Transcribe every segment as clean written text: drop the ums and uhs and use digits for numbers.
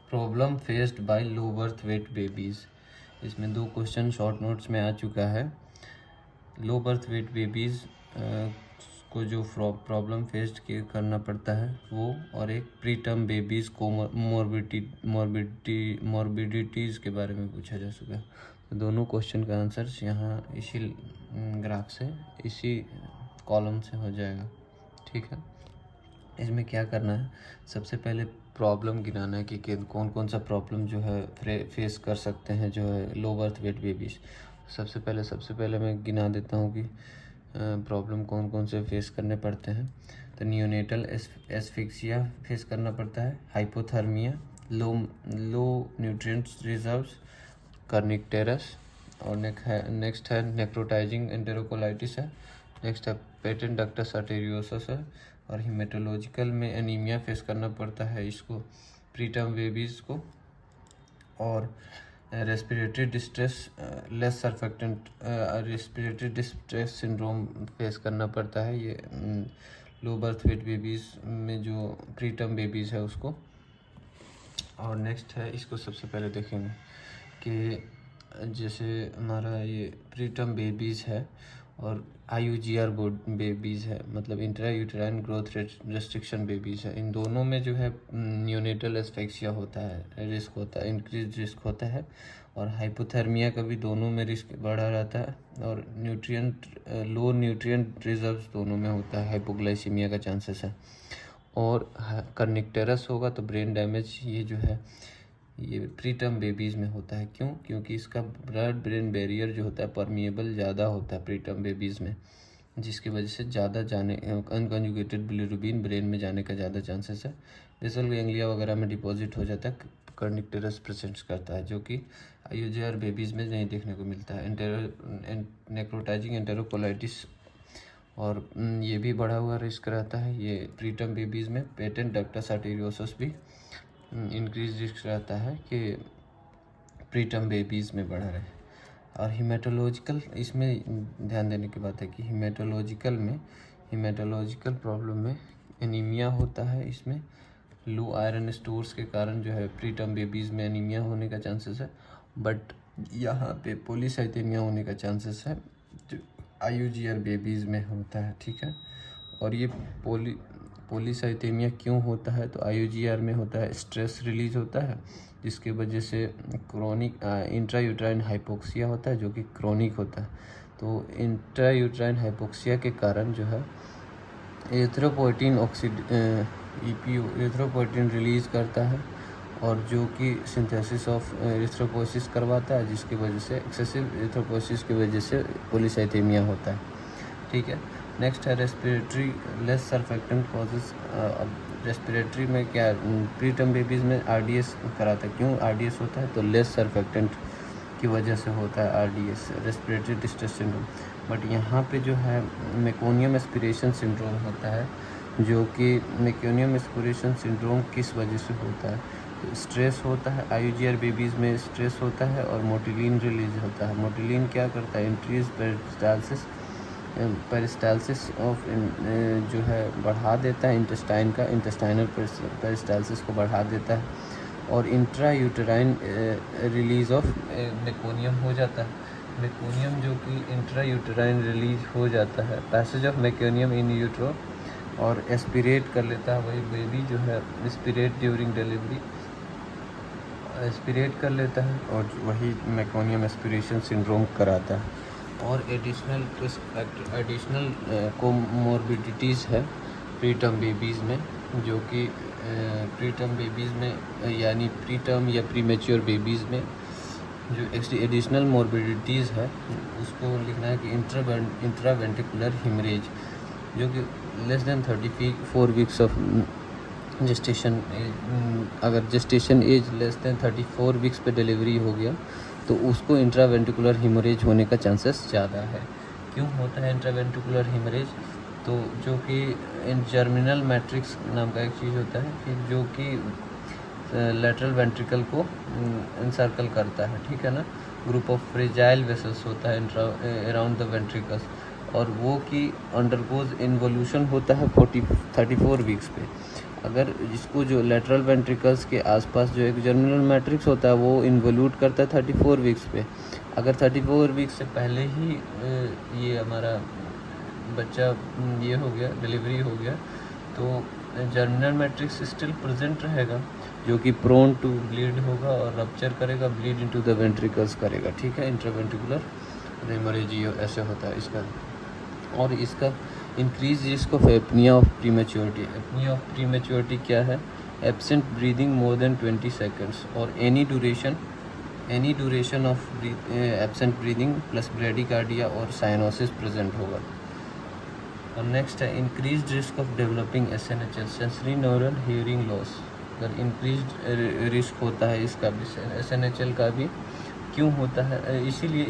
Problem faced by low birth weight babies. इसमें 2 question short notes में आ चुका है। लो बर्थ वेट बेबीज़ को जो प्रॉब्लम फेस्ड करना पड़ता है वो, और एक प्री टर्म बेबीज़ को मॉर्बिडिटीज़ के बारे में पूछा जा चुका है। तो दोनों क्वेश्चन का आंसर यहाँ इसी ग्राफ से, इसी कॉलम से हो जाएगा। ठीक है, इसमें क्या करना है, सबसे पहले प्रॉब्लम गिनाना है कि कौन कौन सा प्रॉब्लम जो है फेस कर सकते हैं जो है लो बर्थ वेट बेबीज़। सबसे पहले मैं गिना देता हूँ कि प्रॉब्लम कौन कौन से फेस करने पड़ते हैं। तो नियोनेटल एस्फिक्सिया फेस करना पड़ता है, हाइपोथर्मिया, लो न्यूट्रिएंट्स रिजर्व्स, कर्निकटेरस, और नेक्स्ट है नेक्रोटाइजिंग एंटेरोकोलाइटिस है, नेक्स्ट है पेटेंट डक्टस आर्टेरियोसस है, और हीमेटोलॉजिकल में एनीमिया फेस करना पड़ता है इसको, प्रीटर्म बेबीज़ को, और respiratory distress less surfactant respiratory distress syndrome face करना पड़ता है ये लो बर्थ वेट बेबीज़ में जो प्रीटर्म बेबीज़ है उसको। और नेक्स्ट है, इसको सबसे पहले देखेंगे कि जैसे हमारा ये प्रीटर्म बेबीज़ है और IUGR बेबीज़ है, मतलब intra uterine growth restriction babies है। इन दोनों में जो है नियोनेटल एस्फेक्सिया होता है, रिस्क होता है, इंक्रीज रिस्क होता है, और हाइपोथर्मिया का भी दोनों में रिस्क बढ़ा रहता है, और लो न्यूट्रिएंट रिजर्व्स दोनों में होता है, हाइपोग्लाइसीमिया का चांसेस है। और कर्निकटेरस होगा तो ब्रेन डैमेज, ये जो है ये प्रीटर्म बेबीज़ में होता है। क्यों? क्योंकि इसका ब्लड ब्रेन बैरियर जो होता है परमिएबल ज़्यादा होता है प्रीटर्म बेबीज़ में, जिसकी वजह से ज़्यादा जाने अनकंजुगेटेड बिलिरुबिन ब्रेन में जाने का ज़्यादा चांसेस है। बेसल गैंग्लिया वगैरह में डिपॉजिट हो जाता है, कर्निकटेरस प्रेजेंट करता है, जो कि IUGR बेबीज़ में नहीं देखने को मिलता है। नेक्रोटाइजिंग एंटेरोकोलाइटिस और ये भी बढ़ा हुआ रिस्क रहता है ये प्रीटर्म बेबीज़ में। पेटेंट डक्टस आर्टेरियोसस भी इंक्रीज रिस्क रहता है कि प्रीटर्म बेबीज़ में बढ़ा रहे। और हीमेटोलॉजिकल, इसमें ध्यान देने की बात है कि हीमेटोलॉजिकल प्रॉब्लम में एनीमिया होता है। इसमें लो आयरन स्टोर्स के कारण जो है प्रीटर्म बेबीज़ में एनीमिया होने का चांसेस है, बट यहाँ पे पॉलीसाइथेमिया होने का चांसेस है जो IUGR बेबीज़ में होता है। ठीक है, और ये पॉलीसाइथेमिया क्यों होता है, तो IUGR में होता है, स्ट्रेस रिलीज होता है जिसके वजह से क्रोनिक इंट्रायूट्राइन हाइपोक्सिया होता है जो कि क्रोनिक होता है। तो इंट्रायूट्राइन हाइपोक्सिया के कारण जो है एरिथ्रोपोइटिन एरिथ्रोपोइटिन रिलीज़ करता है, और जो कि सिंथेसिस ऑफ एरिथ्रोपोइसिस करवाता है, जिसकी वजह से एक्सेसिव एरिथ्रोपोइसिस की वजह से पॉलीसाइथेमिया होता है। ठीक है, नेक्स्ट है रेस्पिरेटरी लेस सर्फेक्टेंट कॉजेज। अब रेस्पिरेटरी में क्या, प्रीटर्म बेबीज़ में RDS कराता है। क्यों RDS होता है, तो लेस सर्फेक्टेंट की वजह से होता है RDS, respiratory distress syndrome. But यहाँ पे जो है मेकोनियम एस्पिरेशन सिंड्रोम होता है, जो कि मेकोनियम एस्पिरेशन सिंड्रोम किस वजह से होता है, तो स्ट्रेस होता है। IUGR बेबीज़ में स्ट्रेस होता है और मोटिलिन रिलीज होता है। मोटिलिन क्या करता है, इंक्रीज पेरिस्टालसिस ऑफ जो है बढ़ा देता है इंटेस्टाइन का, इंटेस्टाइनल पेरिस्टालसिस को बढ़ा देता है, और intra uterine release of meconium हो जाता है। मेकोनियम जो कि इंट्रा यूटेराइन रिलीज हो जाता है, passage of meconium in utero, और एस्पिरेट कर लेता है वही बेबी जो है, एस्पिरेट ड्यूरिंग डिलीवरी एस्पिरेट कर लेता है, और वही मेकोनियम एस्पिरेशन सिंड्रोम कराता है। और एडिशनल कोमोर्बिडिटीज़ है प्रीटर्म बेबीज़ में, जो कि प्रीटर्म बेबीज़ में यानी प्रीटर्म या प्रीमेच्योर बेबीज़ में जो एडिशनल मॉर्बिडिटीज़ है उसको लिखना है कि इंट्रावेंट्रिकुलर हिमरेज, जो कि less than 34 weeks of gestation, अगर gestation age less than 34 weeks पे डिलीवरी हो गया तो उसको इंट्रावेंट्रिकुलर हिमरेज होने का चांसेस ज़्यादा है। क्यों होता है इंट्रावेंट्रिकुलर हिमरेज, तो जो कि जर्मिनल मैट्रिक्स नाम का एक चीज़ होता है कि जो कि लेटरल वेंट्रिकल को इंसर्कल करता है। ठीक है ना, ग्रुप ऑफ फ्रेजाइल वेसल्स होता है अराउंड द वेंट्रिकल्स, और वो कि अंडरगोज इन्वोल्यूशन होता है 34 वीक्स पे, अगर जिसको जो लेटरल वेंट्रिकल्स के आसपास जो एक जर्मिनल मैट्रिक्स होता है वो इन्वोल्यूट करता है 34 वीक्स पे। अगर 34 वीक्स से पहले ही ये हमारा बच्चा ये हो गया, डिलीवरी हो गया, तो जर्मिनल मैट्रिक्स स्टिल प्रेजेंट रहेगा, जो कि प्रोन टू ब्लीड होगा और रप्चर करेगा, ब्लीड इनटू द वेंट्रिकल्स करेगा। ठीक है, इंट्रावेंट्रिकुलर हेमोरेजिया ऐसे होता है इसका। और इसका increase risk of apnoea of prematurity. Apnoea of prematurity क्या है? Absent breathing more than 20 seconds और any duration of absent breathing plus bradycardia और साइनोसिस प्रेजेंट होगा। और नेक्स्ट है increase risk of developing SNHL, sensory neural hearing loss. अगर increase risk होता है इसका भी, SNHL का भी। क्यों होता है? इसीलिए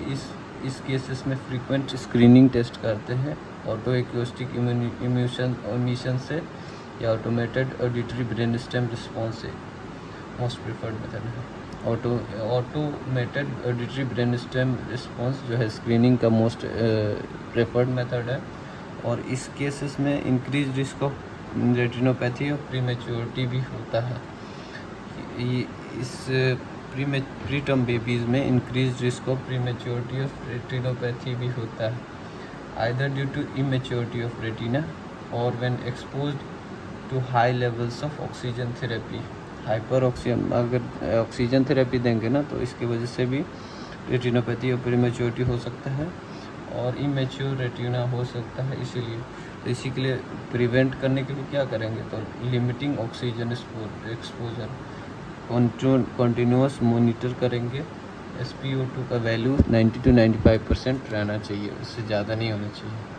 इस केसेस में फ्रीक्वेंट स्क्रीनिंग टेस्ट करते हैं ऑटो एक्यूस्टिक इमिशन से या automated auditory brain stem response से। मोस्ट प्रिफर्ड मेथड है automated auditory brain stem response, जो है स्क्रीनिंग का मोस्ट प्रेफर्ड मेथड है। और इस केसेस में इंक्रीज रिस्क ऑफ रेटिनोपैथी और प्रीमेच्योरिटी भी होता है। इस प्री टर्म बेबीज़ में increase risk of prematurity of retinopathy भी होता है, either due to immaturity of retina और when exposed to high levels of oxygen therapy. अगर ऑक्सीजन थेरेपी देंगे ना तो इसकी वजह से भी रेटिनोपैथी और प्रीमेच्योरिटी हो सकता है और इमेच्योर रेटिना हो सकता है। इसीलिए तो इसी के लिए प्रिवेंट करने के लिए क्या करेंगे? तो limiting oxygen exposure, continuous monitor करेंगे। SpO2 का वैल्यू 90 to 95% रहना चाहिए, उससे ज़्यादा नहीं होना चाहिए।